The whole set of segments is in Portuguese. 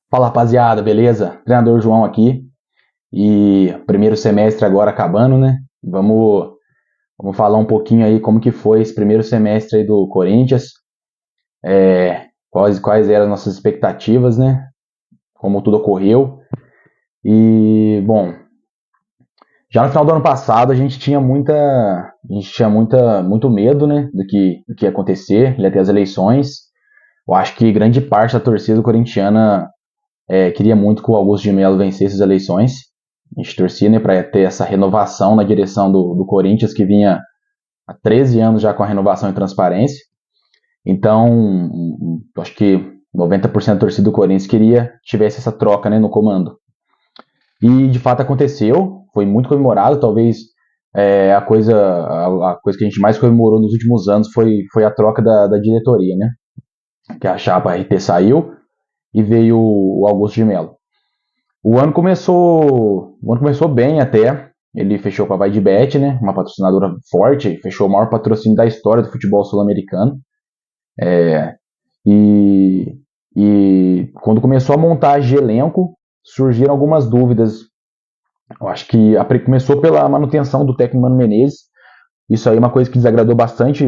Fala rapaziada, beleza? Treinador João aqui e primeiro semestre agora acabando, né? Vamos falar um pouquinho aí como que foi esse primeiro semestre aí do Corinthians, quais eram as nossas expectativas, né? Como tudo ocorreu. E, bom, já no final do ano passado muito medo, né? Do que ia acontecer, ia ter as eleições. Eu acho que grande parte da torcida corintiana queria muito que o Augusto de Melo vencesse as eleições. A gente torcia, né, para ter essa renovação na direção do Corinthians, que vinha há 13 anos já com a renovação e transparência. Então, acho que 90% da torcida do Corinthians queria que tivesse essa troca, né, no comando. E de fato aconteceu, foi muito comemorado. Talvez a coisa que a gente mais comemorou nos últimos anos foi a troca da diretoria, né? Que a chapa RT saiu e veio o Augusto de Melo. O ano começou bem até. Ele fechou com a Vai de Bet, né? Uma patrocinadora forte, fechou o maior patrocínio da história do futebol sul-americano. E, e quando começou a montagem de elenco, surgiram algumas dúvidas. Eu acho que começou pela manutenção do técnico Mano Menezes. Isso aí é uma coisa que desagradou bastante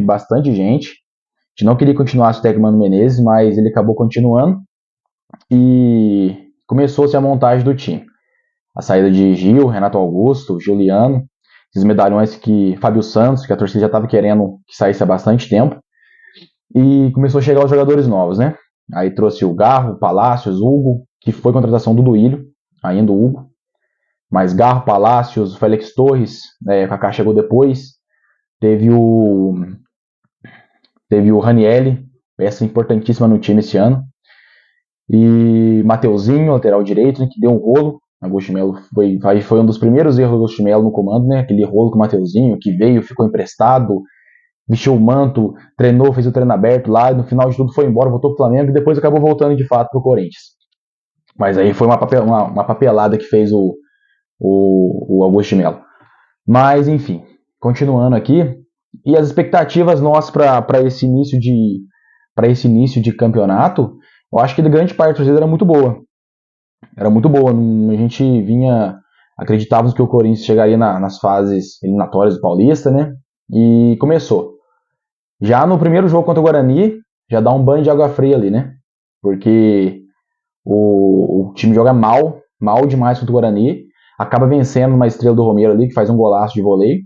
gente. A gente não queria continuar com o técnico Mano Menezes, mas ele acabou continuando e começou-se a montagem do time. A saída de Gil, Renato Augusto, Juliano, esses medalhões que Fábio Santos, que a torcida já estava querendo que saísse há bastante tempo, e começou a chegar os jogadores novos, né? Aí trouxe o Garro, Palácios, Hugo, que foi contratação do Duílio, ainda o Hugo, mas Garro, Palácios, Félix Torres, o Kaká chegou depois, teve o teve o Ranielli, peça importantíssima no time esse ano, e Mateuzinho, lateral direito, né, que deu um rolo. Augusto Melo foi um dos primeiros erros do Augusto Melo no comando, né? Aquele rolo com o Mateuzinho, que veio, ficou emprestado, vestiu o manto, treinou, fez o treino aberto lá, e no final de tudo foi embora, voltou pro Flamengo e depois acabou voltando de fato pro Corinthians. Mas aí foi uma papelada que fez o Augusto Melo. Mas, enfim, continuando aqui, e as expectativas nossas para esse início de campeonato, eu acho que de grande parte da torcida era muito boa. Era muito boa. A gente acreditávamos que o Corinthians chegaria nas fases eliminatórias do Paulista, né? E começou. Já no primeiro jogo contra o Guarani, já dá um banho de água fria ali, né? Porque o time joga mal demais contra o Guarani, acaba vencendo uma estrela do Romero ali, que faz um golaço de voleio,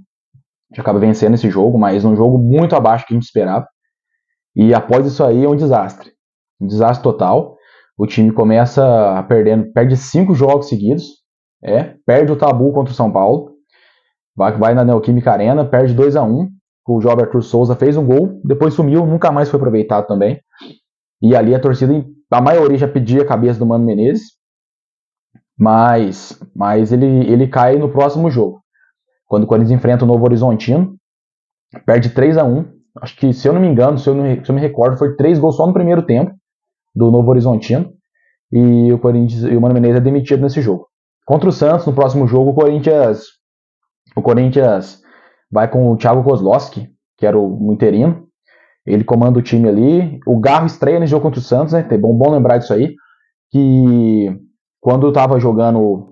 já acaba vencendo esse jogo, mas um jogo muito abaixo do que a gente esperava. E após isso aí é um desastre total. O time começa perdendo, perde 5 jogos seguidos, perde o tabu contra o São Paulo, vai na Neoquímica Arena, perde 2-1. O João Arthur Souza fez um gol, depois sumiu, nunca mais foi aproveitado também. E ali a torcida, a maioria já pedia a cabeça do Mano Menezes, mas ele cai no próximo jogo. Quando o Corinthians enfrenta o Novo Horizontino, perde 3-1. Acho que, se eu não me engano, se eu me recordo, foi 3 gols só no primeiro tempo do Novo Horizontino. E o Mano Menezes é demitido nesse jogo. Contra o Santos, no próximo jogo, o Corinthians vai com o Thiago Kozlowski, que era o interino. Ele comanda o time ali. O Garro estreia nesse jogo contra o Santos, né? É bom lembrar disso aí. Que quando eu tava jogando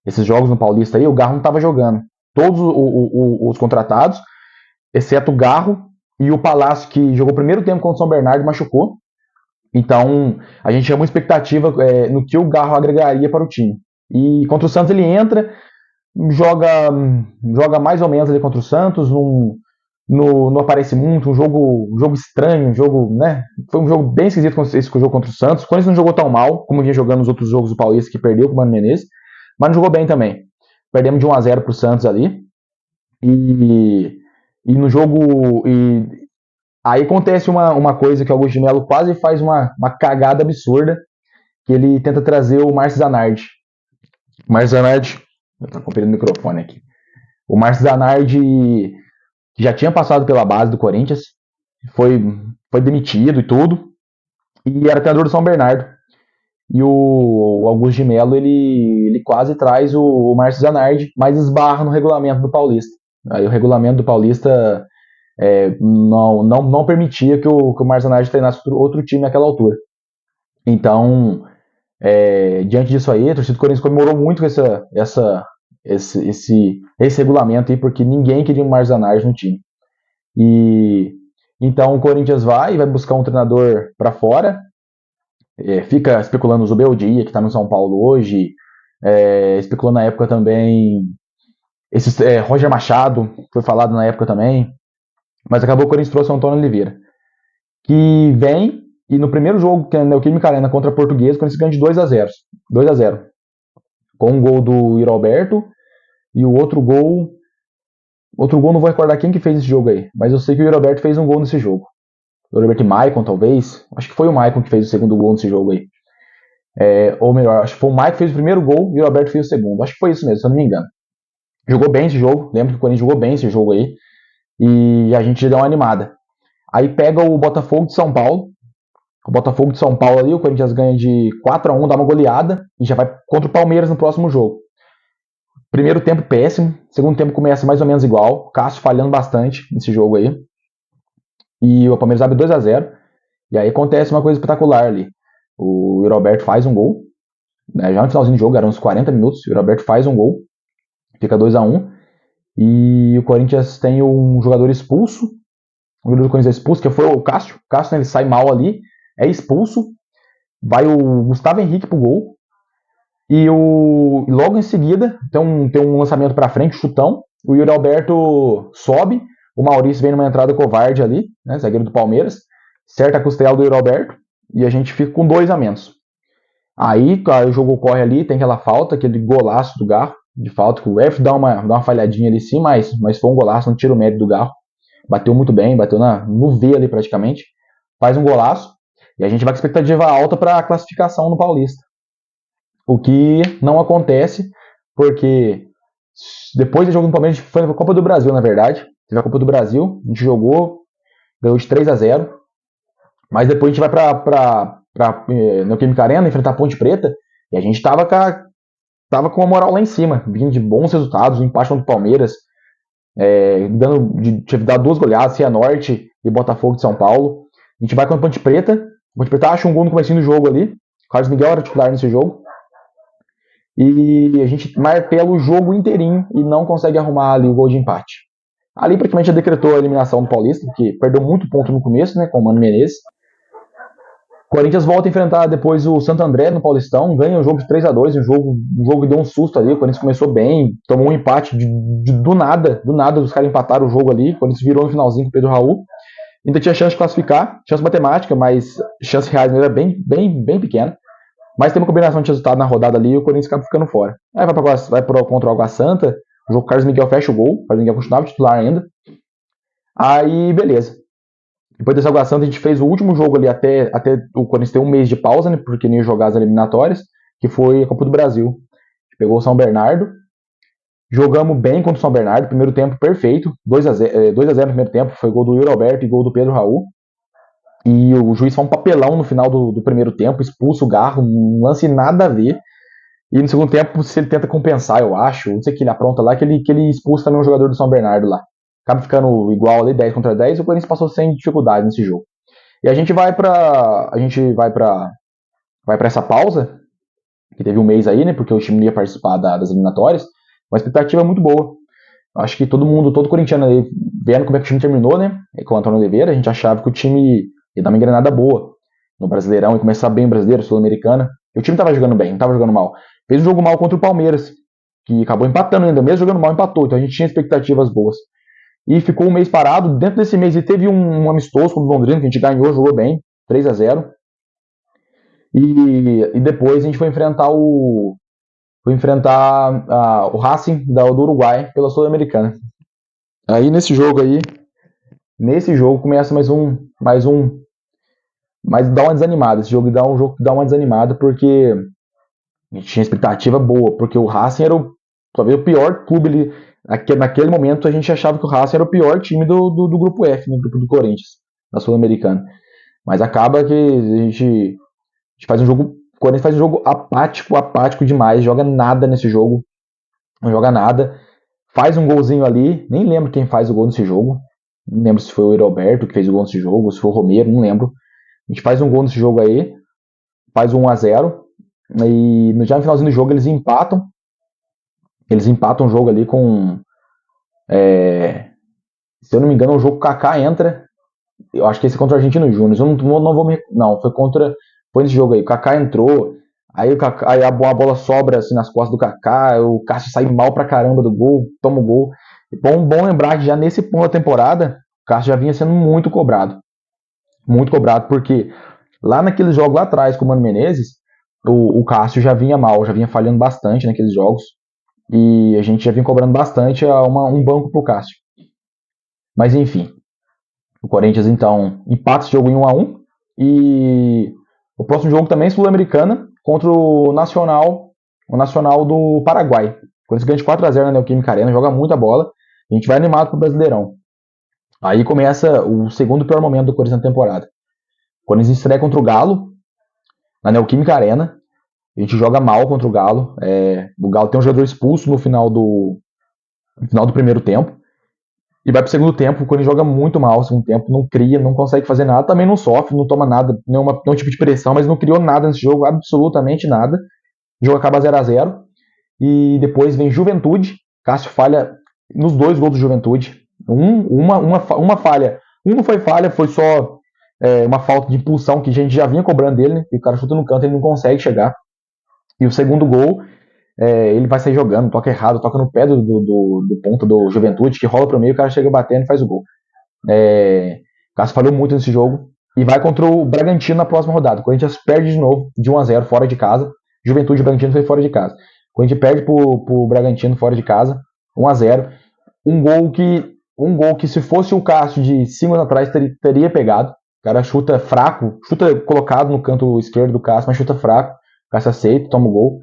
esses jogos no Paulista aí, o Garro não tava jogando. Todos os contratados, exceto o Garro e o Palácio, que jogou o primeiro tempo contra o São Bernardo e machucou. Então, a gente tinha uma expectativa no que o Garro agregaria para o time. E contra o Santos ele entra, joga mais ou menos ali contra o Santos, não aparece muito, um jogo estranho, né? Foi um jogo bem esquisito esse jogo contra o Santos. O Corinthians não jogou tão mal como vinha jogando nos outros jogos do Paulista, que perdeu com o Mano Menezes, mas não jogou bem também. Perdemos de 1-0 pro Santos ali. E no jogo. Aí acontece uma coisa que o Augusto de Melo quase faz uma cagada absurda, que ele tenta trazer o Márcio Zanardi. O Márcio Zanardi. Eu tô conferindo o microfone aqui. O Márcio Zanardi, que já tinha passado pela base do Corinthians, foi demitido e tudo, e era treinador do São Bernardo. E o Augusto de Melo, ele quase traz o Márcio Zanardi, mas esbarra no regulamento do Paulista. Aí o regulamento do Paulista não permitia que o Márcio Zanardi treinasse outro time naquela altura. Então, diante disso aí, a torcida do Corinthians comemorou muito esse regulamento aí, porque ninguém queria o Marzanage no time. E então o Corinthians vai buscar um treinador para fora, fica especulando o Zubeldia, que está no São Paulo hoje, especulou na época também Roger Machado, foi falado na época também, mas acabou o Corinthians trouxe o Antônio Oliveira, que vem e no primeiro jogo, que é a Neoquímica Arena contra a Portuguesa, o Corinthians ganha de 2-0, com um gol do Yuri Alberto e o outro gol não vou recordar quem que fez esse jogo aí, mas eu sei que o Yuri Alberto fez um gol nesse jogo. O Yuri Alberto e Maicon, talvez, acho que foi o Maicon que fez o segundo gol nesse jogo aí. Ou melhor, acho que foi o Maicon que fez o primeiro gol e o Alberto fez o segundo. Acho que foi isso mesmo, se eu não me engano. Jogou bem esse jogo, lembro que o Corinthians jogou bem esse jogo aí. E a gente deu uma animada. Aí pega o Botafogo de São Paulo. O Botafogo de São Paulo ali, o Corinthians ganha de 4-1, dá uma goleada e já vai contra o Palmeiras no próximo jogo. Primeiro tempo péssimo, segundo tempo começa mais ou menos igual. Cássio falhando bastante nesse jogo aí. E o Palmeiras abre 2-0. E aí acontece uma coisa espetacular ali. O Yuri Alberto faz um gol, né, já no finalzinho do jogo, eram uns 40 minutos. O Yuri Alberto faz um gol, fica 2-1. E o Corinthians tem um jogador expulso. O jogador do Corinthians é expulso, que foi o Cássio. O Cássio, né, ele sai mal ali, é expulso. Vai o Gustavo Henrique pro gol. E logo em seguida tem um lançamento para frente, chutão. O Yuri Alberto sobe. O Maurício vem numa entrada covarde ali, né, zagueiro do Palmeiras. Certa a costela do Yuri Alberto. E a gente fica com 2 a menos. Aí o jogo corre ali, tem aquela falta, aquele golaço do Garro, de falta, que o F dá uma falhadinha ali sim, mas foi um golaço, não tira o mérito do Garro. Bateu muito bem, bateu no V ali praticamente. Faz um golaço. E a gente vai com expectativa alta para a classificação no Paulista. O que não acontece, porque depois do jogo do Palmeiras, a gente foi na Copa do Brasil, na verdade. Teve a Copa do Brasil, a gente jogou, ganhou de 3-0. Mas depois a gente vai para Neoquímica Arena enfrentar a Ponte Preta. E a gente tava com a moral lá em cima, vindo de bons resultados, um empate contra o Palmeiras, tinha dado 2 goleadas, Cianorte e Botafogo de São Paulo. A gente vai contra a Ponte Preta. A Ponte Preta acha um gol no comecinho do jogo ali. O Carlos Miguel era titular nesse jogo. E a gente martela o jogo inteirinho e não consegue arrumar ali o gol de empate. Ali praticamente já decretou a eliminação do Paulista, porque perdeu muito ponto no começo, né, com o Mano Menezes. O Corinthians volta a enfrentar depois o Santo André no Paulistão, ganha o jogo de 3-2, um jogo que deu um susto ali, o Corinthians começou bem, tomou um empate do nada os caras empataram o jogo ali, o Corinthians virou no finalzinho com o Pedro Raul, ainda tinha chance de classificar, chance matemática, mas chance reais era bem pequena, mas tem uma combinação de resultado na rodada ali e o Corinthians acaba ficando fora. Aí vai contra o Água Santa, o jogo Carlos Miguel fecha o gol, o Carlos Miguel continuava titular ainda, aí beleza. Depois dessa Água Santa, a gente fez o último jogo ali até o Corinthians ter um mês de pausa, né, porque nem ia jogar as eliminatórias, que foi a Copa do Brasil. A gente pegou o São Bernardo, jogamos bem contra o São Bernardo, primeiro tempo perfeito, 2-0 no primeiro tempo, foi gol do Yuri Alberto e gol do Pedro Raul. E o juiz faz um papelão no final do primeiro tempo, expulsa o Garro, um lance nada a ver. E no segundo tempo, se ele tenta compensar, eu acho, não sei o que ele apronta lá, que ele expulsa também um jogador do São Bernardo lá. Acaba ficando igual ali, 10 contra 10, e o Corinthians passou sem dificuldade nesse jogo. E a gente vai pra essa pausa, que teve um mês aí, né, porque o time não ia participar das eliminatórias, uma expectativa muito boa. Acho que todo corintiano aí, vendo como é que o time terminou, né, com o Antônio Oliveira, a gente achava que o time ia dar uma engrenada boa no Brasileirão e começar bem o Brasileiro, Sul-Americana. E o time tava jogando bem, não tava jogando mal. Fez um jogo mal contra o Palmeiras, que acabou empatando ainda, mesmo jogando mal, empatou. Então a gente tinha expectativas boas. E ficou um mês parado. Dentro desse mês ele teve um amistoso com o Londrina, que a gente ganhou, jogou bem, 3-0. E depois a gente foi enfrentar o Racing do Uruguai pela Sul-Americana. Aí nesse jogo começa mas dá uma desanimada. Esse jogo dá uma desanimada porque a gente tinha expectativa boa, porque o Racing era talvez o pior clube ali. Naquele momento a gente achava que o Racing era o pior time do grupo F, no grupo do Corinthians, da Sul-Americana. Mas acaba que a gente faz um jogo. O Corinthians faz um jogo apático demais, joga nada nesse jogo. Não joga nada. Faz um golzinho ali, nem lembro quem faz o gol nesse jogo. Não lembro se foi o Yuri Alberto que fez o gol nesse jogo, se foi o Romero, não lembro. A gente faz um gol nesse jogo aí, faz o 1-0, e já no finalzinho do jogo eles empatam. Eles empatam o jogo ali com... se eu não me engano, o jogo Kaká entra. Eu acho que esse é contra o Argentino Júnior. Eu não vou me... Não, foi nesse jogo aí. O Kaká entrou, aí a bola sobra assim, nas costas do Kaká, o Cássio sai mal pra caramba do gol, toma o gol. Bom lembrar que já nesse ponto da temporada, o Cássio já vinha sendo muito cobrado. Muito cobrado, porque lá naqueles jogos lá atrás com o Mano Menezes, o Cássio já vinha mal, já vinha falhando bastante naqueles jogos. E a gente já vinha cobrando bastante um banco pro Cássio. Mas enfim, o Corinthians então empata esse jogo em 1-1. E o próximo jogo também é Sul-Americana contra o Nacional do Paraguai. O Corinthians ganha de 4-0 na Neoquímica Arena, joga muita bola. A gente vai animado pro Brasileirão. Aí começa o segundo pior momento do Corinthians na temporada. O Corinthians estreia contra o Galo na Neoquímica Arena. A gente joga mal contra o Galo. O Galo tem um jogador expulso no final do primeiro tempo. E vai pro segundo tempo, o Corinthians joga muito mal no segundo tempo, não cria, não consegue fazer nada, também não sofre, não toma nada, nenhum tipo de pressão, mas não criou nada nesse jogo, absolutamente nada. O jogo acaba 0-0. E depois vem Juventude. Cássio falha nos 2 gols do Juventude. Uma falha. Um não foi falha, foi só uma falta de impulsão que a gente já vinha cobrando dele, né? E o cara chuta no canto, ele não consegue chegar. E o segundo gol, ele vai sair jogando, toca errado, toca no pé do ponto do Juventude, que rola pro meio, o cara chega batendo e faz o gol. O Cássio falhou muito nesse jogo. E vai contra o Bragantino na próxima rodada. O Corinthians perde de novo, de 1-0, fora de casa. Juventude e Bragantino foi fora de casa. O Corinthians perde pro Bragantino fora de casa, 1-0. Um gol que se fosse o Cássio de 5 anos atrás teria pegado. O cara chuta fraco, chuta colocado no canto esquerdo do Cássio, mas chuta fraco. O Cássio aceita, toma o gol,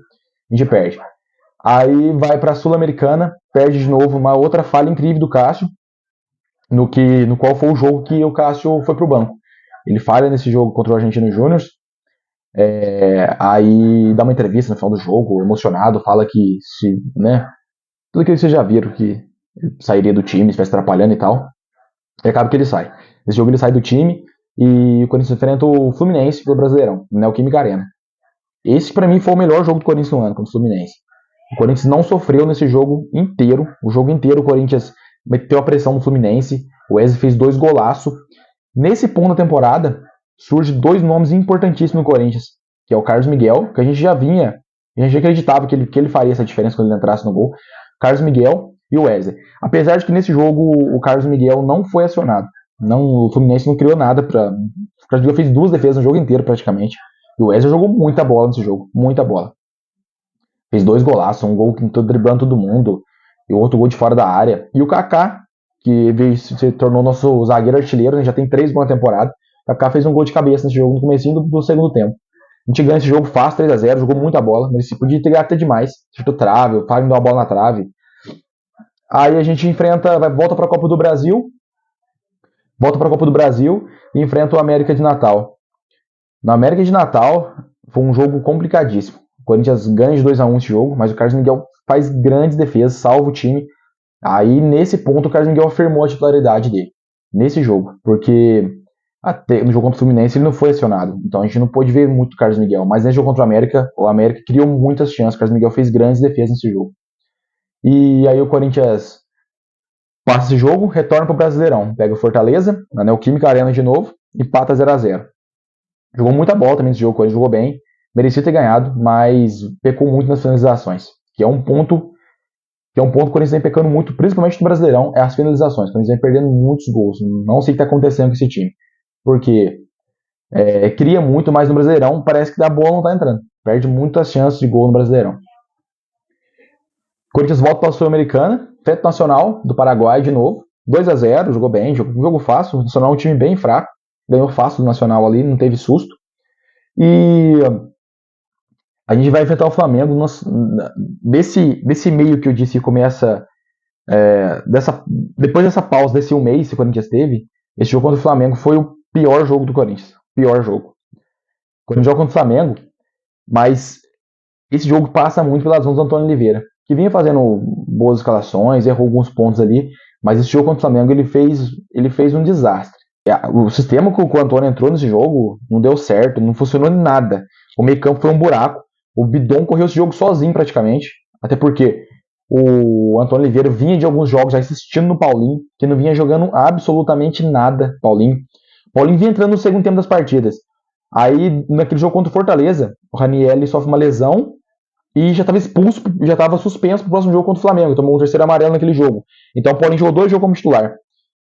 a gente perde. Aí vai pra Sul-Americana, perde de novo, uma outra falha incrível do Cássio, no qual foi o jogo que o Cássio foi pro banco. Ele falha nesse jogo contra o Argentino Júnior. Aí dá uma entrevista no final do jogo, emocionado, fala que tudo aquilo que vocês já viram, que ele sairia do time, estivesse atrapalhando e tal. E acaba que ele sai. Nesse jogo ele sai do time e o Corinthians enfrenta o Fluminense pelo Brasileirão, na Neoquímica Arena. Esse pra mim foi o melhor jogo do Corinthians no ano, contra o Fluminense. O Corinthians não sofreu nesse jogo inteiro. O jogo inteiro o Corinthians meteu a pressão no Fluminense. O Wesley fez 2 golaços. Nesse ponto da temporada, surge 2 nomes importantíssimos no Corinthians, que é o Carlos Miguel, que a gente já acreditava que ele faria essa diferença quando ele entrasse no gol. Carlos Miguel e o Wesley. Apesar de que nesse jogo o Carlos Miguel não foi acionado. O Fluminense não criou nada. O Carlos Miguel fez 2 defesas no jogo inteiro praticamente. E o Wesley jogou muita bola nesse jogo, muita bola. Fez 2 golaços, um gol que driblando todo mundo, e outro gol de fora da área. E o Kaká, que se tornou nosso zagueiro artilheiro, já tem 3 gols na temporada. O Kaká fez um gol de cabeça nesse jogo no comecinho do segundo tempo. A gente ganha esse jogo fácil, 3-0, jogou muita bola, mas se podia ter ganhado até demais. Chutou trave, o Fábio deu uma bola na trave. Aí a gente volta para a Copa do Brasil, e enfrenta o América de Natal. Na América de Natal, foi um jogo complicadíssimo. O Corinthians ganha de 2-1 esse jogo, mas o Carlos Miguel faz grandes defesas, salva o time. Aí, nesse ponto, o Carlos Miguel afirmou a titularidade dele, nesse jogo, porque até no jogo contra o Fluminense ele não foi acionado, então a gente não pôde ver muito o Carlos Miguel, mas nesse jogo contra o América criou muitas chances, o Carlos Miguel fez grandes defesas nesse jogo. E aí o Corinthians passa esse jogo, retorna para o Brasileirão, pega o Fortaleza, na Neoquímica Arena de novo, e empata 0-0. Jogou muita bola também nesse jogo, o Corinthians jogou bem, merecia ter ganhado, mas pecou muito nas finalizações, que é um ponto que o Corinthians vem pecando muito, principalmente no Brasileirão, é as finalizações. O Corinthians vem perdendo muitos gols. Não sei o que está acontecendo com esse time. Porque cria muito, mas no Brasileirão parece que a bola não está entrando. Perde muitas chances de gol no Brasileirão. O Corinthians volta para a Sul-Americana, Feto Nacional do Paraguai de novo. 2-0, jogou bem, jogo fácil. O Nacional é um time bem fraco. Ganhou fácil do Nacional ali, não teve susto. E a gente vai enfrentar o Flamengo nesse meio que eu disse que começa depois dessa pausa desse 1 mês que o Corinthians teve. Esse jogo contra o Flamengo foi o pior jogo do Corinthians, pior jogo. O Corinthians joga contra o Flamengo, mas esse jogo passa muito pelas mãos do Antônio Oliveira, que vinha fazendo boas escalações, errou alguns pontos ali, mas esse jogo contra o Flamengo ele fez um desastre. O sistema que o Antônio entrou nesse jogo não deu certo, não funcionou em nada. O meio campo foi um buraco. O Bidon correu esse jogo sozinho praticamente. Até porque o Antônio Oliveira vinha de alguns jogos já assistindo no Paulinho, que não vinha jogando absolutamente nada, Paulinho. Paulinho vinha entrando no segundo tempo das partidas. Aí, naquele jogo contra o Fortaleza, o Ranielli sofre uma lesão e já estava expulso, já estava suspenso pro próximo jogo contra o Flamengo. Tomou um terceiro amarelo naquele jogo. Então o Paulinho jogou 2 jogos como titular.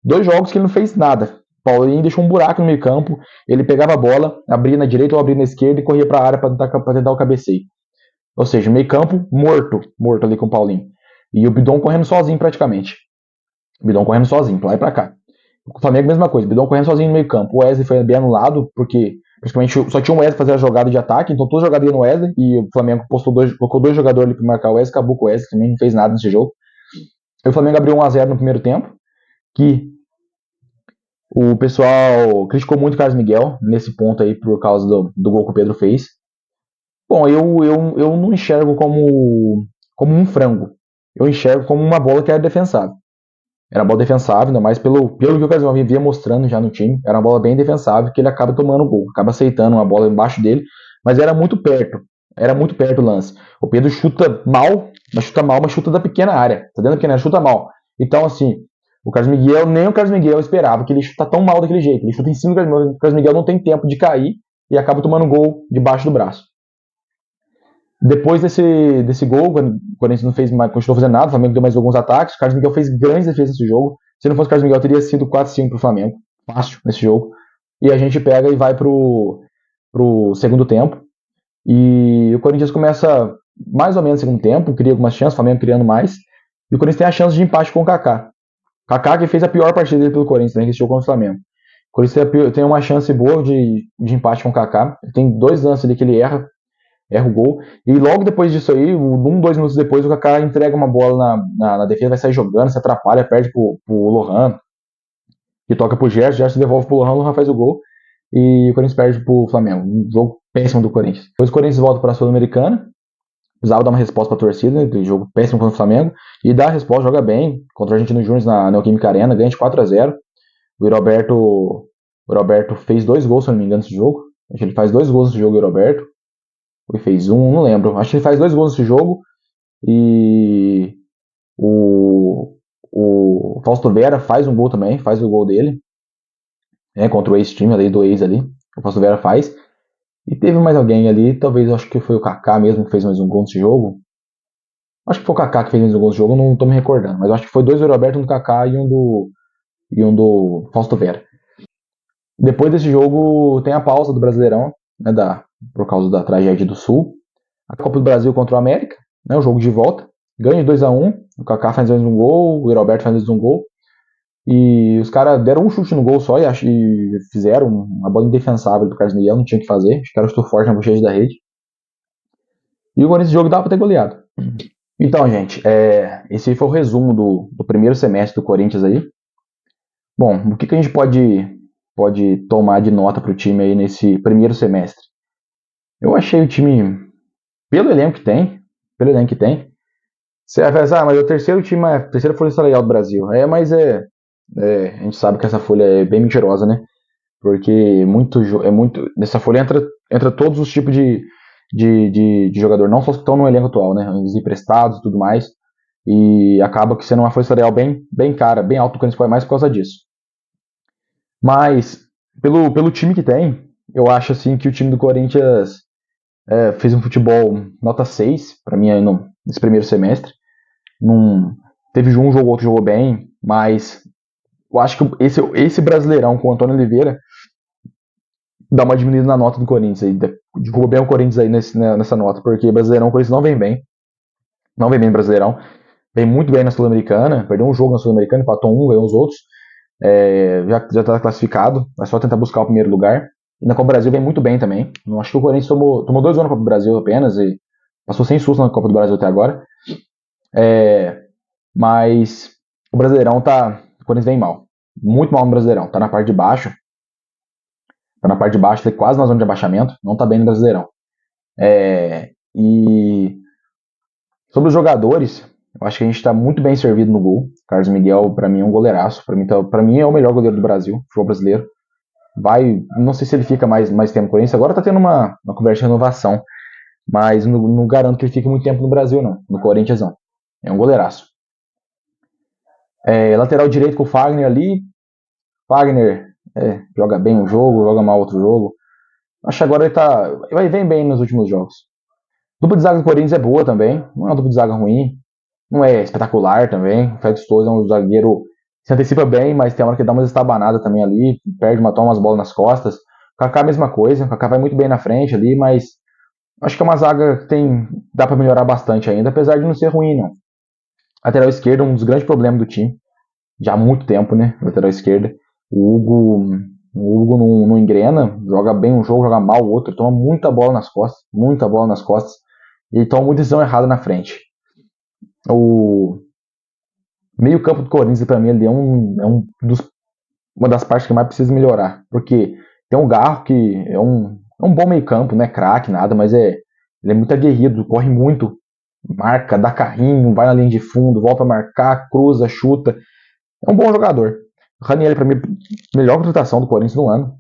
2 jogos que ele não fez nada. Paulinho deixou um buraco no meio campo, ele pegava a bola, abria na direita ou abria na esquerda e corria para a área para tentar o cabeceio. Ou seja, meio campo morto ali com o Paulinho. E o Bidon correndo sozinho praticamente. O Bidon correndo sozinho, pra lá e pra cá. O Flamengo, mesma coisa, o Bidon correndo sozinho no meio campo. O Wesley foi bem anulado, porque praticamente só tinha um Wesley pra fazer a jogada de ataque, então toda jogada ia no Wesley, e o Flamengo colocou 2 jogadores ali pra marcar o Wesley, acabou com o Wesley, também não fez nada nesse jogo. E o Flamengo abriu 1-0 no primeiro tempo, que o pessoal criticou muito o Carlos Miguel nesse ponto aí por causa do gol que o Pedro fez. Bom, eu não enxergo como um frango. Eu enxergo como uma bola que era defensável. Era uma bola defensável, ainda mais pelo que o Carlos Miguel vinha mostrando já no time. Era uma bola bem defensável que ele acaba tomando o gol. Acaba aceitando uma bola embaixo dele, mas era muito perto. Era muito perto o lance. O Pedro chuta mal, mas chuta da pequena área. Tá dentro da pequena área, chuta mal. Então, assim, o Carlos Miguel, nem o Carlos Miguel esperava que ele chuta tão mal daquele jeito. Ele chuta em cima do Carlos Miguel. O Carlos Miguel não tem tempo de cair e acaba tomando gol debaixo do braço. Depois desse gol, o Corinthians não fez mais, continuou fazendo nada, o Flamengo deu mais alguns ataques, o Carlos Miguel fez grandes defesas nesse jogo. Se não fosse o Carlos Miguel, teria sido 4-5 pro Flamengo, fácil nesse jogo. E a gente pega e vai pro segundo tempo. E o Corinthians começa mais ou menos no segundo tempo, cria algumas chances, o Flamengo criando mais. E o Corinthians tem a chance de empate com o Kaká. Kaká que fez a pior partida dele pelo Corinthians, né, nesse jogo contra o Flamengo. O Corinthians tem uma chance boa de empate com o Kaká. Tem 2 lances ali que ele erra o gol. E logo depois disso aí, 2 minutos depois, o Kaká entrega uma bola na defesa, vai sair jogando, se atrapalha, perde pro Lohan, que toca pro Gerson devolve pro Lohan, o Lohan faz o gol. E o Corinthians perde pro Flamengo. Um jogo péssimo do Corinthians. Depois o Corinthians volta para a Sul-Americana. Precisava dar uma resposta para a torcida, né, jogo péssimo contra o Flamengo. E dá a resposta, joga bem. Contra o Argentino Júnior na Neoquímica Arena, ganha de 4-0. O Roberto fez 2 gols, se não me engano, nesse jogo. Acho que ele faz 2 gols nesse jogo, o Roberto. Ele fez não lembro. Acho que ele faz 2 gols nesse jogo. E o Fausto Vera faz um gol também, faz o gol dele. Contra o ex-time ali, do ex ali. O Fausto Vera faz. E teve mais alguém ali, talvez acho que foi o Kaká mesmo que fez mais um gol nesse jogo. Acho que foi o Kaká que fez mais um gol nesse jogo, não tô me recordando. Mas acho que foi 2 do Roberto, um do Kaká e um do Fausto Vera. Depois desse jogo tem a pausa do Brasileirão, né, por causa da tragédia do Sul. A Copa do Brasil contra o América, né, o jogo de volta. Ganha de 2-1, o Kaká faz mais um gol, o Roberto faz mais um gol. E os caras deram um chute no gol só e fizeram uma bola indefensável pro Carlos Miguel, não tinha o que fazer. Os caras chutou forte na bochecha da rede. E o nesse jogo dava pra ter goleado. Então, gente, esse foi o resumo do primeiro semestre do Corinthians aí. Bom, o que a gente pode tomar de nota pro time aí nesse primeiro semestre? Eu achei o time, pelo elenco que tem, você vai pensar, mas é o terceiro time, a terceira folha salarial do Brasil. Mas a gente sabe que essa folha é bem mentirosa, né? Porque nessa folha entra todos os tipos de jogador, não só os que estão no elenco atual, né? Os emprestados e tudo mais. E acaba que sendo uma folha salarial bem cara, bem alta do Corinthians, mais por causa disso. Mas, pelo time que tem, eu acho assim que o time do Corinthians fez um futebol nota 6, pra mim, nesse primeiro semestre. Teve um jogo, outro jogou bem, mas eu acho que esse Brasileirão com o Antônio Oliveira dá uma diminuída na nota do Corinthians aí. Jogou bem o Corinthians aí nessa nota, porque Brasileirão o Corinthians não vem bem. Não vem bem no Brasileirão. Vem muito bem na Sul-Americana. Perdeu um jogo na Sul-Americana, empatou ganhou os outros. Já está classificado. É só tentar buscar o primeiro lugar. E na Copa do Brasil vem muito bem também. Não acho que o Corinthians tomou 2 gols na Copa do Brasil apenas e passou sem susto na Copa do Brasil até agora. Mas o Brasileirão o Corinthians vem mal. Muito mal no Brasileirão. Tá na parte de baixo. Tá quase na zona de abaixamento. Não tá bem no Brasileirão. E sobre os jogadores, eu acho que a gente tá muito bem servido no gol. Carlos Miguel, pra mim, é um goleiraço. Pra mim é o melhor goleiro do Brasil, futebol brasileiro. Não sei se ele fica mais tempo no Corinthians. Agora tá tendo uma conversa de renovação, mas não garanto que ele fique muito tempo no Brasil, não. No Corinthians, não. É um goleiraço. Lateral direito com o Fagner ali. Fagner joga bem um jogo, joga mal outro jogo. Acho que agora ele vem bem nos últimos jogos. Dupla de zaga do Corinthians é boa também. Não é uma dupla de zaga ruim. Não é espetacular também. O Félix Torres é um zagueiro que se antecipa bem, mas tem uma hora que dá umas estabanadas também ali. Toma umas bolas nas costas. O Kaká é a mesma coisa. O Kaká vai muito bem na frente ali, mas acho que é uma zaga que dá para melhorar bastante ainda, apesar de não ser ruim, não. Lateral esquerda, um dos grandes problemas do time. Já há muito tempo, né? Lateral esquerda. O Hugo, o Hugo não engrena, joga bem um jogo, joga mal o outro, toma muita bola nas costas, e toma muita decisão errada na frente. O meio campo do Corinthians, para mim, ele uma das partes que mais precisa melhorar, porque tem um Garro que é um bom meio campo, não é craque, nada, mas ele é muito aguerrido, corre muito, marca, dá carrinho, vai na linha de fundo, volta a marcar, cruza, chuta. É um bom jogador. O Ranieri, pra mim, melhor contratação do Corinthians no ano.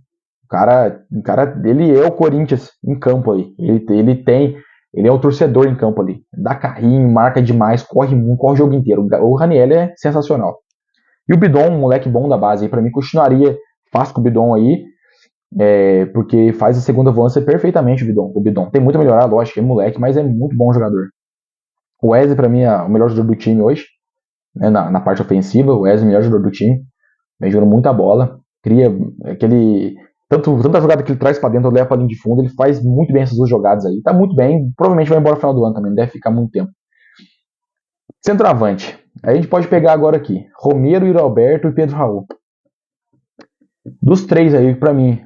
Ele é o Corinthians em campo ali. Ele é o torcedor em campo ali. Dá carrinho, marca demais, corre muito, corre o jogo inteiro. O Ranieri é sensacional. E o Bidon, um moleque bom da base, pra mim, continuaria fácil com o Bidon aí, porque faz a segunda volância perfeitamente o Bidon. Tem muito a melhorar, lógico, é moleque, mas é muito bom jogador. O Wesley, pra mim, é o melhor jogador do time hoje, né, na parte ofensiva. O Wesley é o melhor jogador do time. Vem jogando muita bola, cria aquele. Tanta jogada que ele traz pra dentro, leva pra linha de fundo, ele faz muito bem essas duas jogadas aí. Tá muito bem, provavelmente vai embora no final do ano também, não deve ficar muito tempo. Centroavante. Aí a gente pode pegar agora aqui: Romero, Yuri Alberto e Pedro Raul. Dos três aí, pra mim,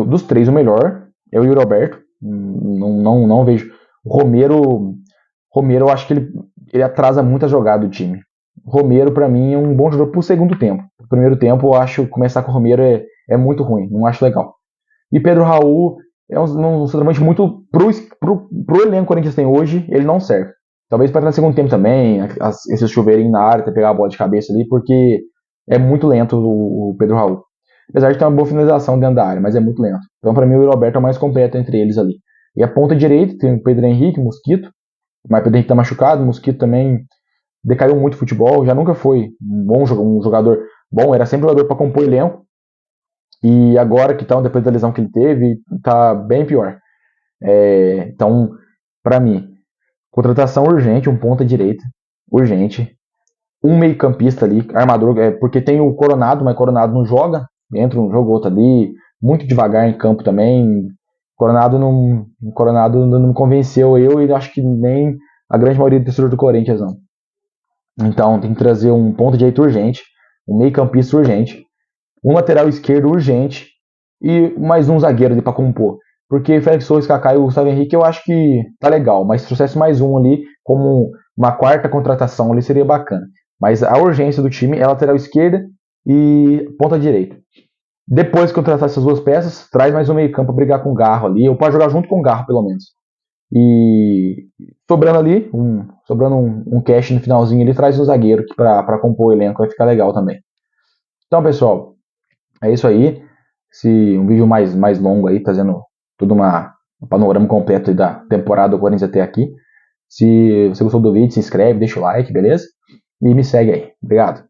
dos três, o melhor é o Yuri Alberto. Não vejo. O Romero, eu acho que ele atrasa muito a jogada do time. Romero, pra mim, é um bom jogador pro segundo tempo. No primeiro tempo, eu acho que começar com o Romero é muito ruim, não acho legal. E Pedro Raul é um centroavante muito pro elenco que o Corinthians tem hoje, ele não serve. Talvez para no segundo tempo também, esses chuveirinhos na área, pegar a bola de cabeça ali, porque é muito lento o Pedro Raul. Apesar de ter uma boa finalização dentro da área, mas é muito lento. Então, para mim, o Roberto é o mais completo entre eles ali. E a ponta direita tem o Pedro Henrique, Mosquito, mas o Pedro Henrique tá machucado, o Mosquito também decaiu muito o futebol, já nunca foi um jogador bom, era sempre jogador para compor elenco, e agora que tá, depois da lesão que ele teve, tá bem pior. Então, para mim, contratação urgente, um ponta direita, urgente, um meio campista ali, armador, porque tem o Coronado, mas Coronado não joga, entra um jogo outro ali, muito devagar em campo também. Coronado não me convenceu eu e acho que nem a grande maioria do torcedor do Corinthians não. Então tem que trazer um ponto direito urgente, um meio campista urgente, um lateral esquerdo urgente e mais um zagueiro ali para compor. Porque Félix Torres, Kaká e o Gustavo Henrique eu acho que tá legal, mas se trouxesse mais um ali como uma quarta contratação ali seria bacana. Mas a urgência do time é lateral esquerda e ponta direita. Depois que contratar essas duas peças, traz mais um meio campo para brigar com o Garro ali, ou pode jogar junto com o Garro pelo menos. E sobrando ali, um cash no finalzinho, ele traz um zagueiro para compor o elenco, vai ficar legal também. Então, pessoal, é isso aí. Um vídeo mais longo aí, trazendo tudo um panorama completo da temporada do Corinthians até aqui. Se você gostou do vídeo, se inscreve, deixa o like, beleza? E me segue aí. Obrigado.